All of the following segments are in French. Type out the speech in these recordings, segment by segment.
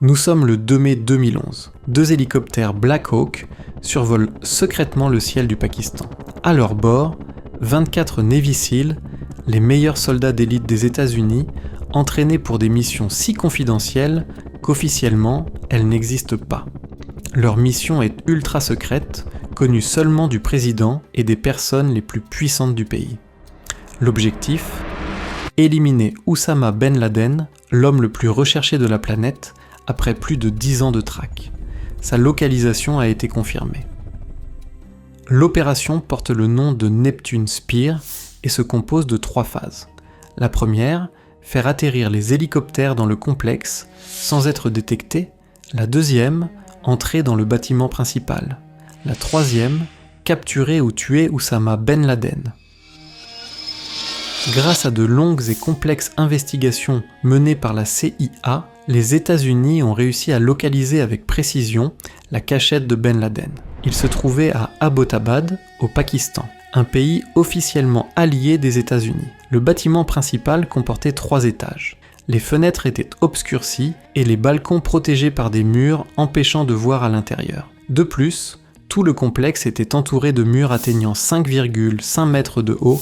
Nous sommes le 2 mai 2011. 2 hélicoptères Black Hawk survolent secrètement le ciel du Pakistan. À leur bord, 24 Navy SEAL, les meilleurs soldats d'élite des États-Unis, entraînés pour des missions si confidentielles qu'officiellement, elles n'existent pas. Leur mission est ultra secrète, connue seulement du président et des personnes les plus puissantes du pays. L'objectif ? Éliminer Oussama Ben Laden, l'homme le plus recherché de la planète, après plus de 10 ans de traque. Sa localisation a été confirmée. L'opération porte le nom de Neptune Spear et se compose de 3 phases. La première, faire atterrir les hélicoptères dans le complexe sans être détectés. La deuxième, entrer dans le bâtiment principal. La troisième, capturer ou tuer Oussama Ben Laden. Grâce à de longues et complexes investigations menées par la CIA, les États-Unis ont réussi à localiser avec précision la cachette de Ben Laden. Il se trouvait à Abbottabad, au Pakistan, un pays officiellement allié des États-Unis. Le bâtiment principal comportait 3 étages. Les fenêtres étaient obscurcies et les balcons protégés par des murs empêchant de voir à l'intérieur. De plus, tout le complexe était entouré de murs atteignant 5,5 mètres de haut,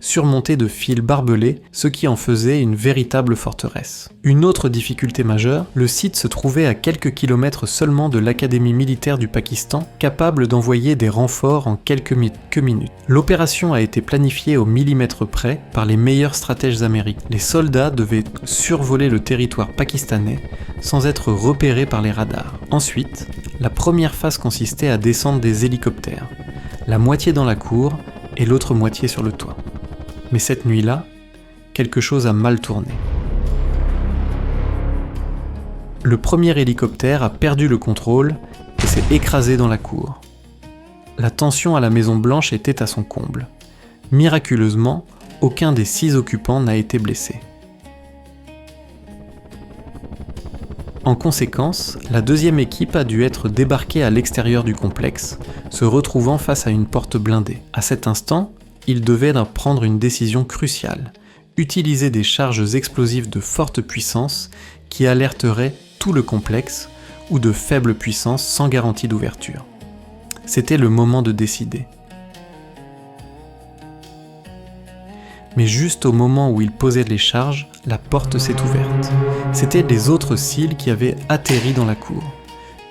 surmontés de fils barbelés, ce qui en faisait une véritable forteresse. Une autre difficulté majeure, le site se trouvait à quelques kilomètres seulement de l'académie militaire du Pakistan, capable d'envoyer des renforts en quelques minutes. L'opération a été planifiée au millimètre près par les meilleurs stratèges américains. Les soldats devaient survoler le territoire pakistanais sans être repérés par les radars. Ensuite, la première phase consistait à descendre des hélicoptères, la moitié dans la cour et l'autre moitié sur le toit. Mais cette nuit-là, quelque chose a mal tourné. Le premier hélicoptère a perdu le contrôle et s'est écrasé dans la cour. La tension à la Maison Blanche était à son comble. Miraculeusement, aucun des 6 occupants n'a été blessé. En conséquence, la deuxième équipe a dû être débarquée à l'extérieur du complexe, se retrouvant face à une porte blindée. À cet instant, ils devaient prendre une décision cruciale, utiliser des charges explosives de forte puissance qui alerteraient tout le complexe ou de faible puissance sans garantie d'ouverture. C'était le moment de décider. Mais juste au moment où ils posaient les charges, la porte s'est ouverte. C'étaient les autres SEAL qui avaient atterri dans la cour.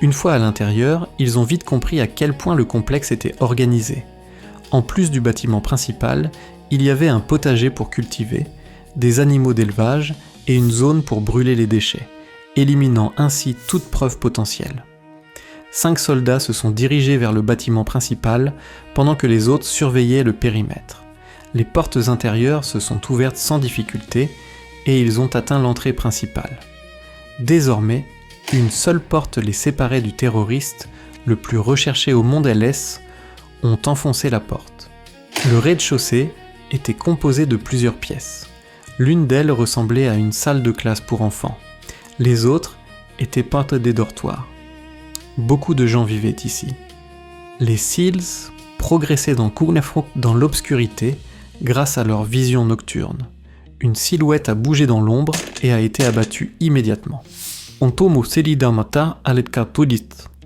Une fois à l'intérieur, ils ont vite compris à quel point le complexe était organisé. En plus du bâtiment principal, il y avait un potager pour cultiver, des animaux d'élevage et une zone pour brûler les déchets, éliminant ainsi toute preuve potentielle. 5 soldats se sont dirigés vers le bâtiment principal pendant que les autres surveillaient le périmètre. Les portes intérieures se sont ouvertes sans difficulté et ils ont atteint l'entrée principale. Désormais, une seule porte les séparait du terroriste, le plus recherché au monde LS, ont enfoncé la porte. Le rez-de-chaussée était composé de plusieurs pièces. L'une d'elles ressemblait à une salle de classe pour enfants. Les autres étaient peintes des dortoirs. Beaucoup de gens vivaient ici. Les SEALs progressaient dans l'obscurité grâce à leur vision nocturne. Une silhouette a bougé dans l'ombre et a été abattue immédiatement.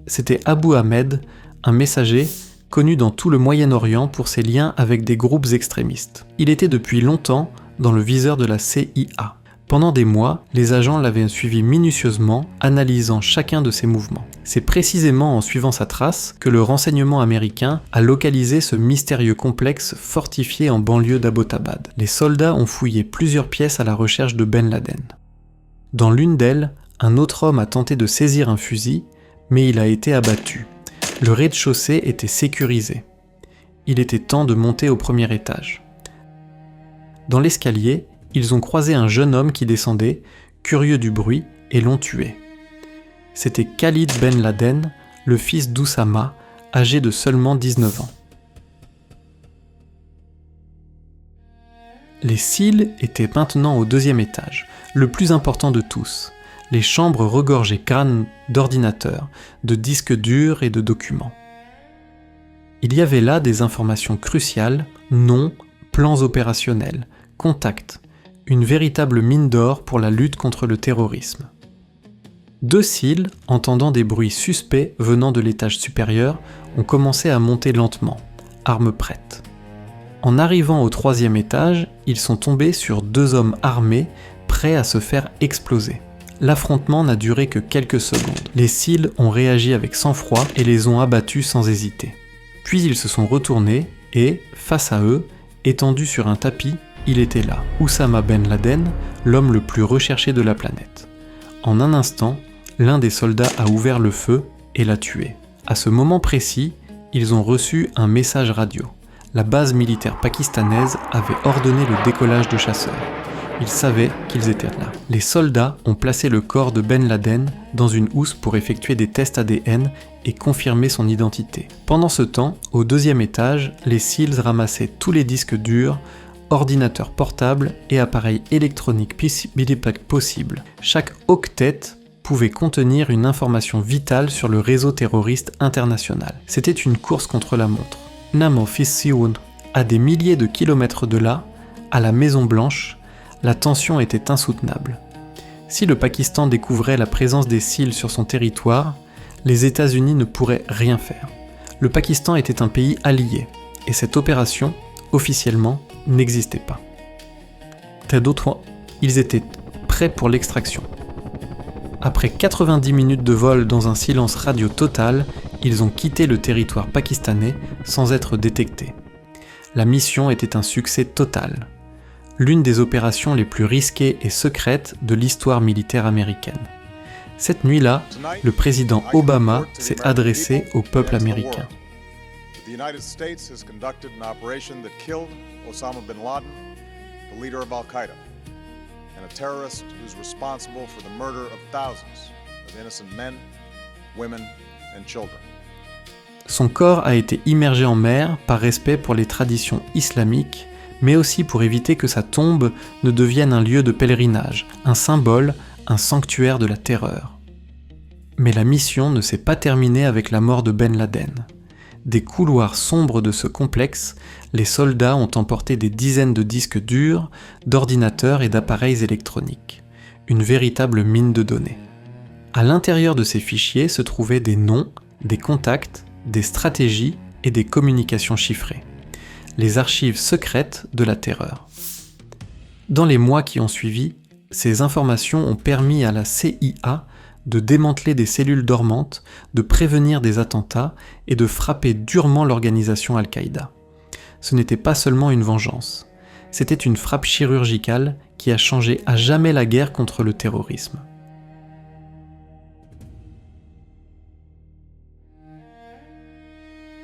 C'était Abu Ahmed, un messager connu dans tout le Moyen-Orient pour ses liens avec des groupes extrémistes. Il était depuis longtemps dans le viseur de la CIA. Pendant des mois, les agents l'avaient suivi minutieusement, analysant chacun de ses mouvements. C'est précisément en suivant sa trace que le renseignement américain a localisé ce mystérieux complexe fortifié en banlieue d'Abbottabad. Les soldats ont fouillé plusieurs pièces à la recherche de Ben Laden. Dans l'une d'elles, un autre homme a tenté de saisir un fusil, mais il a été abattu. Le rez-de-chaussée était sécurisé. Il était temps de monter au premier étage. Dans l'escalier, ils ont croisé un jeune homme qui descendait, curieux du bruit, et l'ont tué. C'était Khalid Ben Laden, le fils d'Oussama, âgé de seulement 19 ans. Les SEAL étaient maintenant au 2e étage, le plus important de tous. Les chambres regorgeaient crânes d'ordinateurs, de disques durs et de documents. Il y avait là des informations cruciales, noms, plans opérationnels, contacts, une véritable mine d'or pour la lutte contre le terrorisme. 2 SEAL, entendant des bruits suspects venant de l'étage supérieur, ont commencé à monter lentement, armes prêtes. En arrivant au 3e étage, ils sont tombés sur 2 hommes armés, prêts à se faire exploser. L'affrontement n'a duré que quelques secondes. Les SEAL ont réagi avec sang-froid et les ont abattus sans hésiter. Puis ils se sont retournés et, face à eux, étendu sur un tapis, il était là, Oussama Ben Laden, l'homme le plus recherché de la planète. En un instant, l'un des soldats a ouvert le feu et l'a tué. À ce moment précis, ils ont reçu un message radio. La base militaire pakistanaise avait ordonné le décollage de chasseurs. Ils savaient qu'ils étaient là. Les soldats ont placé le corps de Ben Laden dans une housse pour effectuer des tests ADN et confirmer son identité. Pendant ce temps, au 2e étage, les SEALs ramassaient tous les disques durs, ordinateurs portables et appareils électroniques possibles. Chaque octet pouvait contenir une information vitale sur le réseau terroriste international. C'était une course contre la montre. Namo Fissioun, à des milliers de kilomètres de là, à la Maison Blanche, la tension était insoutenable. Si le Pakistan découvrait la présence des SEAL sur son territoire, les États-Unis ne pourraient rien faire. Le Pakistan était un pays allié, et cette opération, officiellement, n'existait pas. Ils étaient prêts pour l'extraction. Après 90 minutes de vol dans un silence radio total, ils ont quitté le territoire pakistanais sans être détectés. La mission était un succès total. L'une des opérations les plus risquées et secrètes de l'histoire militaire américaine. Cette nuit-là, le président Obama s'est adressé au peuple américain. The United States has conducted an operation that killed Osama bin Laden, the leader of Al-Qaeda, and a terrorist who's responsible for the murder of thousands of innocent men, women, and children. Son corps a été immergé en mer par respect pour les traditions islamiques, mais aussi pour éviter que sa tombe ne devienne un lieu de pèlerinage, un symbole, un sanctuaire de la terreur. Mais la mission ne s'est pas terminée avec la mort de Ben Laden. Des couloirs sombres de ce complexe, les soldats ont emporté des dizaines de disques durs, d'ordinateurs et d'appareils électroniques. Une véritable mine de données. À l'intérieur de ces fichiers se trouvaient des noms, des contacts, des stratégies et des communications chiffrées. Les archives secrètes de la terreur. Dans les mois qui ont suivi, ces informations ont permis à la CIA de démanteler des cellules dormantes, de prévenir des attentats et de frapper durement l'organisation Al-Qaïda. Ce n'était pas seulement une vengeance, c'était une frappe chirurgicale qui a changé à jamais la guerre contre le terrorisme.